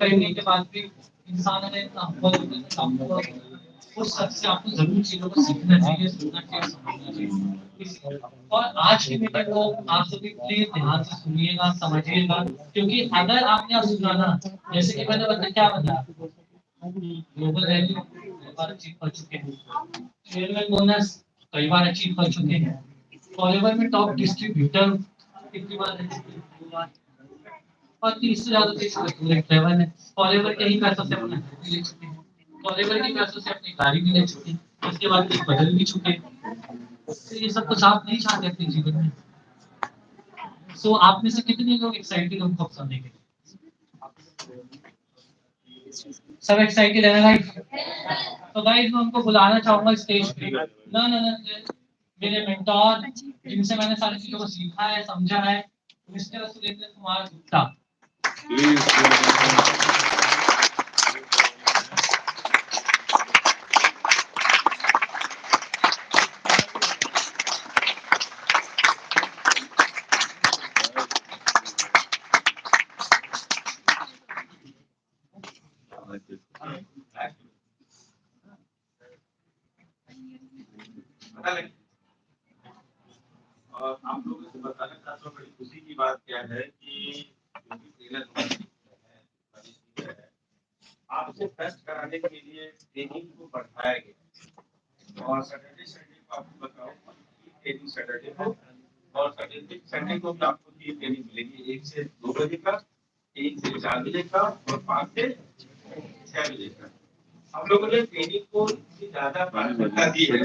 करने के बाद भी इंसान ने उस शख्स से आपको ज़रूर चीज़ों को सीखना चाहिए, सुनना चाहिए, समझना चाहिए। और आज की मीटिंग को आप सभी प्लीज़ ध्यान से सुनिएगा, समझिएगा, क्योंकि अगर आपने अब सुना ना, जैसे कि मैंने बताया क्या बताया, ग्लोबल वैल्यू कई बार अचीव कर चुके हैं, चेयरमैन बोनस कई बार अचीव कर चुके हैं, फॉलोवर में टॉप डिस्ट्रीब्यूटर कितनी बार रह चुके हैं, 2 बार। और 30 से ज़्यादा देश का ट्रैवल है, फॉलोवर के ही पैसों से अपना घर भी ले चुके हैं, फॉलोवर के पैसों से अपनी गाड़ी भी ले चुके हैं, उसके बाद कुछ बदल भी चुके हैं। तो ये सब कुछ आप नहीं चाहते अपने जीवन में। सो आप में से कितने लोग एक्साइटेड उनको सुनने के लिए? सब एक्साइटेड है ना गाइस? तो गाइस मैं उनको बुलाना चाहूंगा स्टेज पे। ना ना ना, मेरे मेंटोर जिनसे मैंने सारी चीजों को सीखा है, समझा है, मिस्टर सुरेंद्र कुमार गुप्ता। और आप लोगों से बताना चाहता हूँ बड़ी खुशी की बात क्या है कि आपसे टेस्ट कराने के लिए ट्रेनिंग को बढ़ाया गया और सैटरडे संडे को आपको बताओ ट्रेनिंग सैटरडे को और सैटरडे संडे को भी आपको ये ट्रेनिंग मिलेगी 1 से 2 बजे का, 3 से 4 बजे का और 5 से 6 बजे का। हम लोगों ने ट्रेनिंग को इतनी ज्यादा प्राथमिकता दी है,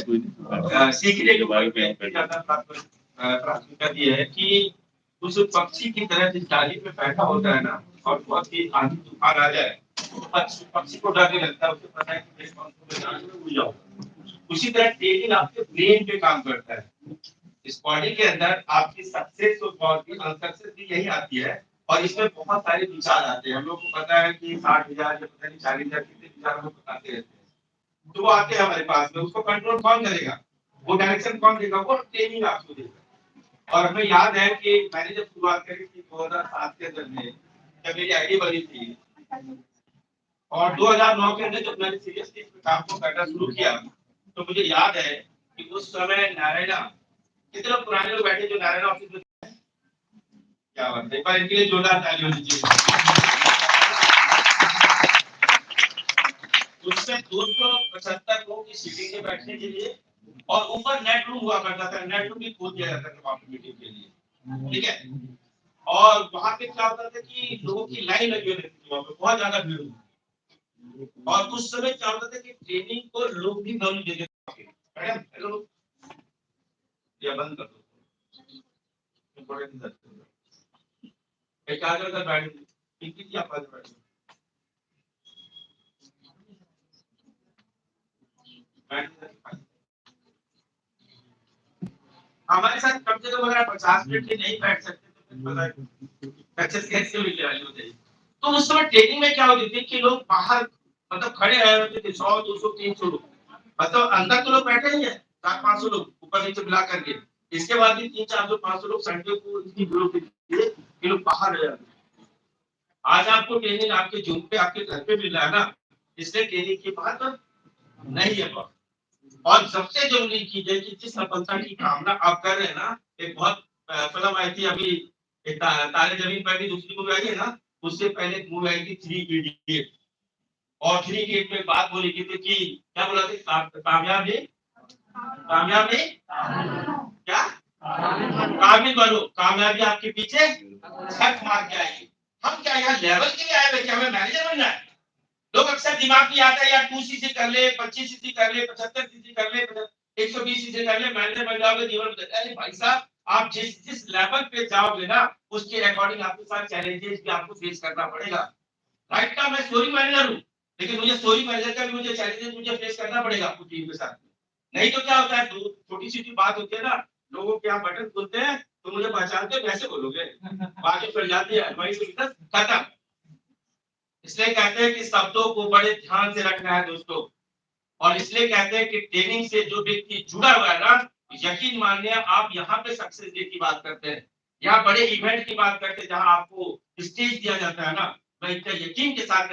सीखने के बारे में इतनी ज्यादा प्राथमिकता दी है कि उस पक्षी की तरह जिस डाली में बैठा होता है ना और बहुत ही आंधी तूफान आ जाए पक्षी को डरने लगता है, उसे पता है कि मेरे पंखों में जान में उड़ जाऊं। उसी तरह ट्रेनिंग आपके ब्रेन पे काम करता है। इस बॉडी के अंदर आपकी सक्सेस और बॉडी अनसक्सेस भी यही आती है और इसमें बहुत सारे विचार आते हैं। हम लोग को पता है कि 60,000 या पता नहीं 40,000 कितने विचार हम लोग बताते रहते हैं, तो वो आते हैं हमारे पास में, उसको कंट्रोल कौन करेगा, वो डायरेक्शन कौन देगा, वो ट्रेनिंग आपको देगा। और हमें याद है कि मैंने जब शुरुआत करी थी 2007 के अंदर में, जब मेरी आईडी बनी थी और 2009 के अंदर जब मैंने सीरियसली काम को करना शुरू किया, तो मुझे याद है कि उस समय नारायणा, कितने लोग पुराने लोग बैठे जो नारायणा ऑफिस में, क्या बात है, एक बार इनके लिए जोरदार ताली होनी चाहिए। उसमें 275 लोगों की सीटिंग में बैठने के लिए और ऊपर नेट रूम हुआ करता था, नेट रूम भी खोल दिया जाता था वहां पर मीटिंग के लिए, ठीक है। और वहां पे क्या होता था कि लोगों की लाइन लगी हुई रहती थी, वहां पे बहुत ज्यादा भीड़ होती। और उस समय क्या होता था कि ट्रेनिंग को लोग भी वैल्यू देते थे। मैडम हेलो, या बंद कर दो, एक आगे उधर बैठ इनकी आप आगे बैठ हमारे साथ कम से कम अगर 50 मिनट के नहीं बैठ सकते तो पता है सक्सेस कैसे मिलने वाली होती है। तो उस समय ट्रेनिंग में क्या होती थी कि लोग बाहर मतलब खड़े रहे होते थे 100 200 300 लोग, मतलब अंदर तो लोग बैठे ही है 400-500 लोग ऊपर नीचे मिला करके, इसके बाद भी 300-400-500 लोग संडे को इतनी भीड़ होती थी कि लोग बाहर रह जाते। आज आपको ट्रेनिंग आपके जूम पे आपके घर पे मिल रहा है ना, इसलिए ट्रेनिंग की बात नहीं है। और सबसे जरूरी चीज है कि जिस सफलता की कामना आप कर रहे हैं ना, एक बहुत फिल्म आई थी अभी, एक तारे जमीन पर भी दूसरी मूवी आई है ना, उससे पहले एक मूवी आई थी 3 इडियट, और 3 इडियट में बात बोली थी कि क्या बोला था, कामयाब है, कामयाब है क्या, काबिल बनो, कामयाबी आपके पीछे छत मार के आएगी। हम क्या यहाँ लेवल के लिए आए हुए, क्या हमें मैनेजर बनना है? लोग अक्सर दिमाग में आता है यार 2cc कर ले, 25cc कर ले, 75cc कर ले, 120cc कर ले, मैनेजर बन जाओगे, जीवन बदल। अरे भाई साहब, आप जिस जिस लेवल पे जाओगे ना उसके अकॉर्डिंग आपके साथ चैलेंजेस भी आपको फेस करना पड़ेगा। राइट का मैं स्टोरी मैनेजर हूँ, लेकिन मुझे स्टोरी मैनेजर का भी मुझे चैलेंजेस मुझे फेस करना पड़ेगा आपको टीम के साथ। नहीं तो क्या होता है, छोटी सी बात होती है ना, लोगों के यहाँ बटन खुलते हैं तो मुझे पहचानते कैसे बोलोगे, बाकी चल जाती है, वही तो खत्म। इसलिए कहते हैं कि शब्दों को बड़े ध्यान से रखना है दोस्तों, और इसलिए कहते हैं कि ट्रेनिंग से जो व्यक्ति जुड़ा हुआ है ना, यकीन मानिए आप यहाँ पे सक्सेस डे की बात करते हैं, यहाँ बड़े इवेंट की बात करते हैं जहां आपको स्टेज दिया जाता है ना, मैं इतना यकीन के साथ